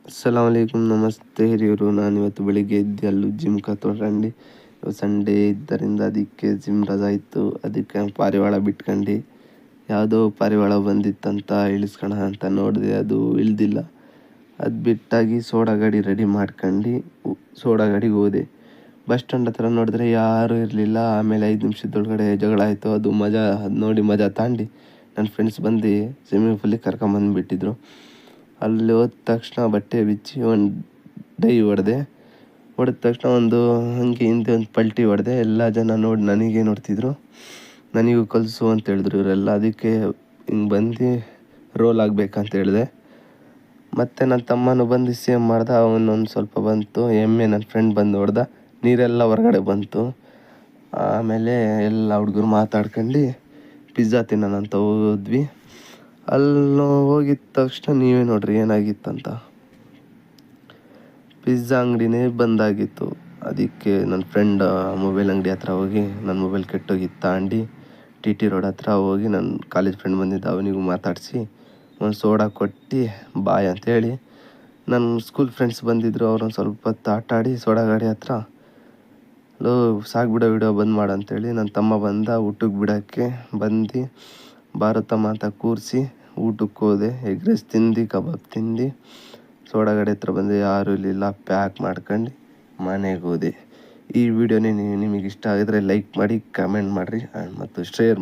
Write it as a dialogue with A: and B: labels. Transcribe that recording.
A: ಅಸ್ಸಲಾಮಲೈಕುಮ್, ನಮಸ್ತೆ ಹಿರಿಯರು. ನಾನಿವತ್ತು ಬೆಳಿಗ್ಗೆ ಎದ್ದು ಅಲ್ಲೂ ಜಿಮ್ಗೆ ತೊಗೊಂಡು ಸಂಡೇ ಇದ್ದರಿಂದ ಅದಕ್ಕೆ ಜಿಮ್ ರಜಾ ಇತ್ತು. ಅದಕ್ಕೆ ಪಾರಿವಾಳ ಬಿಟ್ಕೊಂಡು ಯಾವುದೋ ಪಾರಿವಾಳ ಬಂದಿತ್ತಂತ ಇಳಿಸ್ಕೊಳ ಅಂತ ನೋಡಿದೆ, ಅದು ಇಳ್ದಿಲ್ಲ. ಅದು ಬಿಟ್ಟಾಗಿ ಸೋಡಾ ಗಾಡಿ ರೆಡಿ ಮಾಡ್ಕೊಂಡು ಸೋಡಾ ಗಾಡಿಗೆ ಹೋದೆ. ಬಸ್ ಸ್ಟ್ಯಾಂಡ್ ಹತ್ರ ನೋಡಿದ್ರೆ ಯಾರೂ ಇರಲಿಲ್ಲ. ಆಮೇಲೆ 5 ನಿಮಿಷದೊಳಗಡೆ ಜಗಳ ಆಯಿತು. ಅದು ನೋಡಿ ಮಜಾ ತಾಂಡು ನನ್ನ ಫ್ರೆಂಡ್ಸ್ ಬಂದು ಸ್ವಿಮ್ಮಿಂಗ್ ಪೂಲಿಗೆ ಕರ್ಕೊಂಬಂದುಬಿಟ್ಟಿದ್ರು. ಅಲ್ಲಿ ಹೋದ ತಕ್ಷಣ ಬಟ್ಟೆ ಬಿಚ್ಚಿ ಒಂದು ಡೈ ಹೊಡೆದ ತಕ್ಷಣ ಒಂದು ಹಂಗೆ ಹಿಂದೆ ಒಂದು ಪಲ್ಟಿ ಹೊಡೆದೆ. ಎಲ್ಲ ಜನ ನೋಡಿ ನನಗೆ ನೋಡ್ತಿದ್ರು, ನನಗೂ ಕಲಿಸು ಅಂತ ಹೇಳಿದ್ರು ಇವರೆಲ್ಲ. ಅದಕ್ಕೆ ಹಿಂಗೆ ಬಂದು ರೋಲ್ ಆಗಬೇಕಂತ ಹೇಳಿದೆ. ಮತ್ತು ನನ್ನ ತಮ್ಮನೂ ಬಂದು ಸೇಮ್ ಮಾಡ್ದ. ಅವನೊಂದು ಸ್ವಲ್ಪ ಬಂತು, ನನ್ನ ಫ್ರೆಂಡ್ ಬಂದು ಹೊಡೆದ, ನೀರೆಲ್ಲ ಹೊರಗಡೆ ಬಂತು. ಆಮೇಲೆ ಎಲ್ಲ ಹುಡುಗರು ಮಾತಾಡ್ಕೊಂಡು ಪಿಜ್ಜಾ ತಿನ್ನೋಣಂತ ಹೋದ್ವಿ. ಅಲ್ಲಿ ಹೋಗಿದ್ದ ತಕ್ಷಣ ನೀವೇ ನೋಡ್ರಿ ಏನಾಗಿತ್ತಂತ. ಪಿಜ್ಜಾ ಅಂಗಡಿನೇ ಬಂದಾಗಿತ್ತು. ಅದಕ್ಕೆ ನನ್ನ ಫ್ರೆಂಡ್ ಮೊಬೈಲ್ ಅಂಗಡಿ ಹತ್ರ ಹೋಗಿ ನನ್ನ ಮೊಬೈಲ್ ಕೆಟ್ಟೋಗಿತ್ತು ತಾಂಡು TT ರೋಡ್ ಹತ್ರ ಹೋಗಿ ನನ್ನ ಕಾಲೇಜ್ ಫ್ರೆಂಡ್ ಬಂದಿದ್ದ, ಅವನಿಗೂ ಮಾತಾಡಿಸಿ ಒಂದು ಸೋಡಾ ಕೊಟ್ಟು ಬಾಯ್ ಅಂತೇಳಿ ನನ್ನ ಸ್ಕೂಲ್ ಫ್ರೆಂಡ್ಸ್ ಬಂದಿದ್ದರು. ಅವ್ರೊಂದು ಸ್ವಲ್ಪ ಹೊತ್ತು ಆಟ ಆಡಿ ಸೋಡಾ ಗಾಡಿ ಹತ್ರ ಸಾಕು ವಿಡಿಯೋ ಬಂದ್ ಮಾಡು ಅಂತೇಳಿ ನನ್ನ ತಮ್ಮ ಬಂದ. ಊಟಕ್ಕೆ ಬಿಡೋಕ್ಕೆ ಬಂದು ಭಾರತಮ್ಮ ಅಂತ ಕೂರಿಸಿ ಊಟಕ್ಕೆ ಹೋದೆ. ಎಗ್ ರೈಸ್ ತಿಂದು ಕಬಾಬ್ ತಿಂದು ಸೋಡಾ ಗಾಡಿ ಹತ್ರ ಬಂದು ಯಾರೂ ಇರಲಿಲ್ಲ. ಪ್ಯಾಕ್ ಮಾಡ್ಕೊಂಡು ಮನೆಗೆ ಹೋದೆ. ಈ ವಿಡಿಯೋನೇ ನಿಮಗೆ ಇಷ್ಟ ಆಗಿದ್ರೆ ಲೈಕ್ ಮಾಡಿ, ಕಮೆಂಟ್ ಮಾಡಿರಿ ಮತ್ತು ಶೇರ್